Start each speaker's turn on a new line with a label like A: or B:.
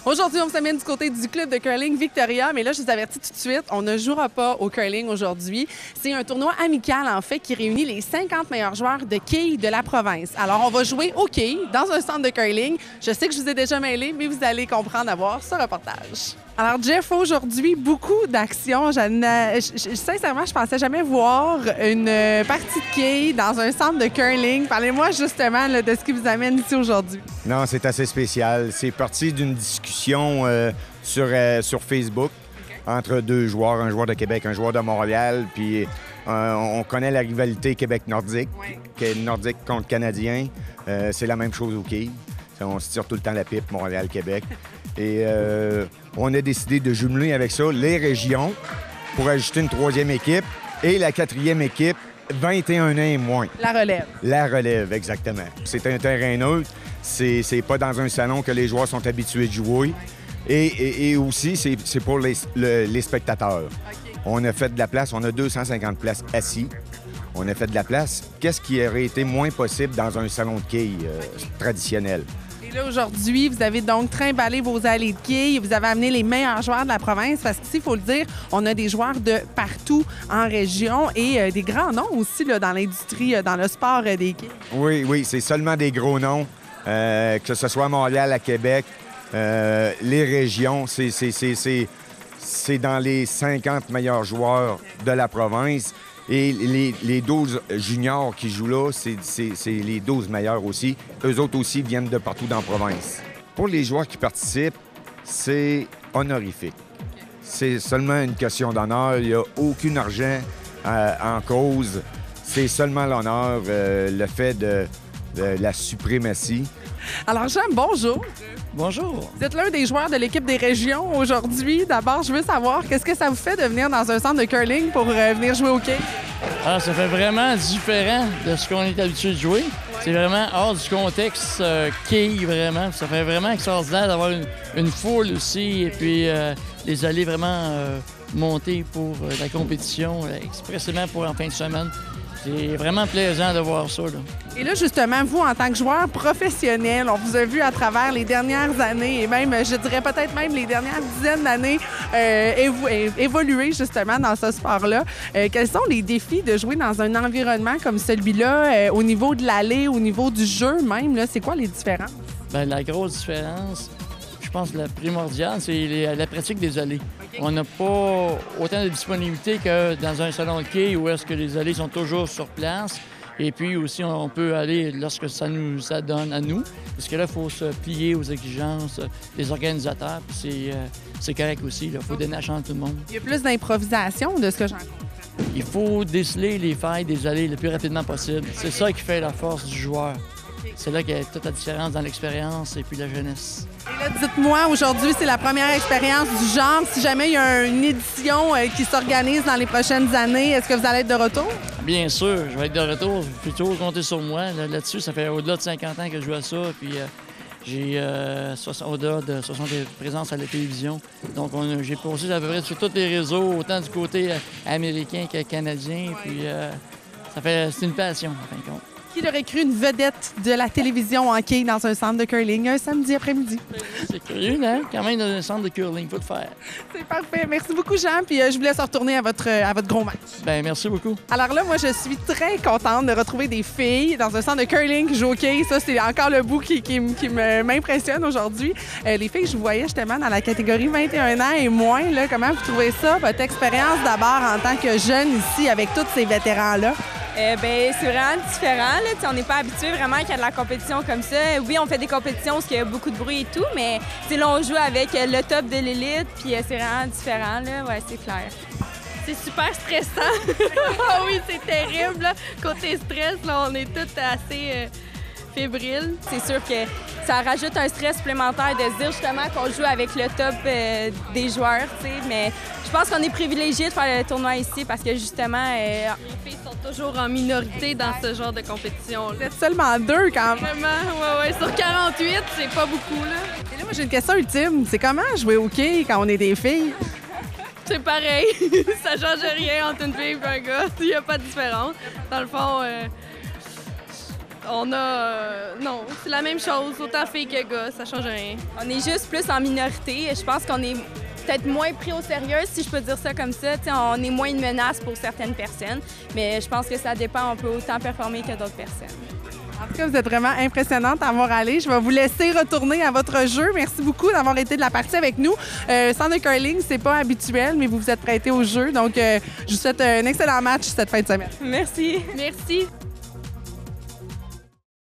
A: Aujourd'hui, on vous amène du côté du club de curling Victoria, mais là, je vous avertis tout de suite, on ne jouera pas au curling aujourd'hui. C'est un tournoi amical, en fait, qui réunit les 50 meilleurs joueurs de quilles de la province. Alors, on va jouer au quilles dans un centre de curling. Je sais que je vous ai déjà mêlé, mais vous allez comprendre à voir ce reportage. Alors, Jeff, aujourd'hui, beaucoup d'action. Sincèrement, je pensais jamais voir une partie de quilles dans un centre de curling. Parlez-moi justement là, de ce qui vous amène ici aujourd'hui.
B: Non, c'est assez spécial. C'est parti d'une discussion sur Facebook entre deux joueurs, un joueur de Québec, un joueur de Montréal, puis on connaît la rivalité Québec-Nordique, Nordique contre Canadien. C'est la même chose au quilles. On se tire tout le temps la pipe, Montréal-Québec. Et on a décidé de jumeler avec ça les régions pour ajouter une troisième équipe et la quatrième équipe, 21 ans et moins.
A: La relève.
B: La relève, exactement. C'est un terrain neutre. C'est pas dans un salon que les joueurs sont habitués de jouer. Et aussi, c'est pour les spectateurs. Okay. On a fait de la place. On a 250 places assis. On a fait de la place. Qu'est-ce qui aurait été moins possible dans un salon de quilles traditionnel?
A: Et là, aujourd'hui, vous avez donc trimballé vos allées de quilles. Vous avez amené les meilleurs joueurs de la province parce qu'ici, il faut le dire, on a des joueurs de partout en région et des grands noms aussi là, dans l'industrie, dans le sport des quilles.
B: Oui, c'est seulement des gros noms, que ce soit à Montréal, à Québec, les régions, c'est dans les 50 meilleurs joueurs de la province. Et les 12 juniors qui jouent là, c'est les 12 meilleurs aussi. Eux autres aussi viennent de partout dans la province. Pour les joueurs qui participent, c'est honorifique. C'est seulement une question d'honneur. Il n'y a aucun argent en cause. C'est seulement l'honneur, le fait de la suprématie.
A: Alors, Jean, bonjour.
C: Bonjour.
A: Vous êtes l'un des joueurs de l'équipe des régions aujourd'hui. D'abord, je veux savoir, qu'est-ce que ça vous fait de venir dans un centre de curling pour venir jouer au quilles?
C: Alors, ça fait vraiment différent de ce qu'on est habitué de jouer. Ouais. C'est vraiment hors du contexte quilles, vraiment. Ça fait vraiment extraordinaire d'avoir une foule aussi et puis les allées vraiment montées pour la compétition, expressément pour en fin de semaine. C'est vraiment plaisant de voir ça, là.
A: Et là, justement, vous, en tant que joueur professionnel, on vous a vu à travers les dernières années et même, je dirais peut-être même les dernières dizaines d'années évoluer justement dans ce sport-là. Quels sont les défis de jouer dans un environnement comme celui-là, au niveau de l'allée, au niveau du jeu même? C'est quoi les différences?
C: Bien, la grosse différence, je pense que la primordiale, c'est la pratique des allées. Okay. On n'a pas autant de disponibilité que dans un salon de quilles où est-ce que les allées sont toujours sur place. Et puis aussi, on peut aller lorsque ça nous adonne à nous. Parce que là, il faut se plier aux exigences des organisateurs. Puis c'est correct aussi. Il faut donner la chance à tout le monde.
A: Il y a plus d'improvisation de ce que j'en comprends.
C: Il faut déceler les failles des allées le plus rapidement possible. C'est ça qui fait la force du joueur. C'est là qu'il y a toute la différence dans l'expérience et puis la jeunesse.
A: Et là, dites-moi, aujourd'hui, c'est la première expérience du genre. Si jamais il y a une édition qui s'organise dans les prochaines années, est-ce que vous allez être de retour?
C: Bien sûr, je vais être de retour. Plutôt compter sur moi. Là-dessus, ça fait au-delà de 50 ans que je joue à ça. Puis j'ai au-delà de 60 présences à la télévision. Donc, j'ai posé à peu près sur tous les réseaux, autant du côté américain que canadien. Puis c'est une passion, en fin de compte.
A: Qui aurait cru une vedette de la télévision en quilles dans un centre de curling un samedi après-midi?
C: C'est curieux, hein? Quand même, dans un centre de curling, il faut le faire.
A: C'est parfait. Merci beaucoup, Jean. Puis je vous laisse retourner à votre gros match.
C: Bien, merci beaucoup.
A: Alors là, moi, je suis très contente de retrouver des filles dans un centre de curling qui jouent au quilles. Ça, c'est encore le bout qui m'impressionne aujourd'hui. Les filles, je vous voyais justement dans la catégorie 21 ans et moins. Là, comment vous trouvez ça? Votre expérience d'abord en tant que jeune ici avec tous ces vétérans-là?
D: C'est vraiment différent. Là. On n'est pas habitué vraiment qu'il y a de la compétition comme ça. Oui, on fait des compétitions parce qu'il y a beaucoup de bruit et tout, mais là, on joue avec le top de l'élite, puis c'est vraiment différent. Là. Ouais, c'est clair.
E: C'est super stressant. Ah oui, c'est terrible. Là. Côté stress, là, on est tous assez fébriles.
D: C'est sûr que ça rajoute un stress supplémentaire de se dire justement qu'on joue avec le top des joueurs, tu sais, mais je pense qu'on est privilégié de faire le tournoi ici parce que justement...
E: Les filles sont toujours en minorité dans ce genre de compétition.
A: Vous êtes seulement deux quand même.
E: Vraiment, ouais. Sur 48, c'est pas beaucoup, là.
A: Et là, moi, j'ai une question ultime. C'est comment jouer au quilles quand on est des filles?
E: C'est pareil. Ça change rien entre une fille et un gars. Il n'y a pas de différence. Dans le fond... On a... non, c'est la même chose, autant filles que gars, ça change rien.
D: On est juste plus en minorité. Je pense qu'on est peut-être moins pris au sérieux, si je peux dire ça comme ça. T'sais, on est moins une menace pour certaines personnes, mais je pense que ça dépend. On peut autant performer que d'autres personnes.
A: En tout cas, vous êtes vraiment impressionnante à avoir allé. Je vais vous laisser retourner à votre jeu. Merci beaucoup d'avoir été de la partie avec nous. Centre de curling, c'est pas habituel, mais vous vous êtes prêté au jeu. Donc, je vous souhaite un excellent match cette fin de semaine.
D: Merci.
E: Merci.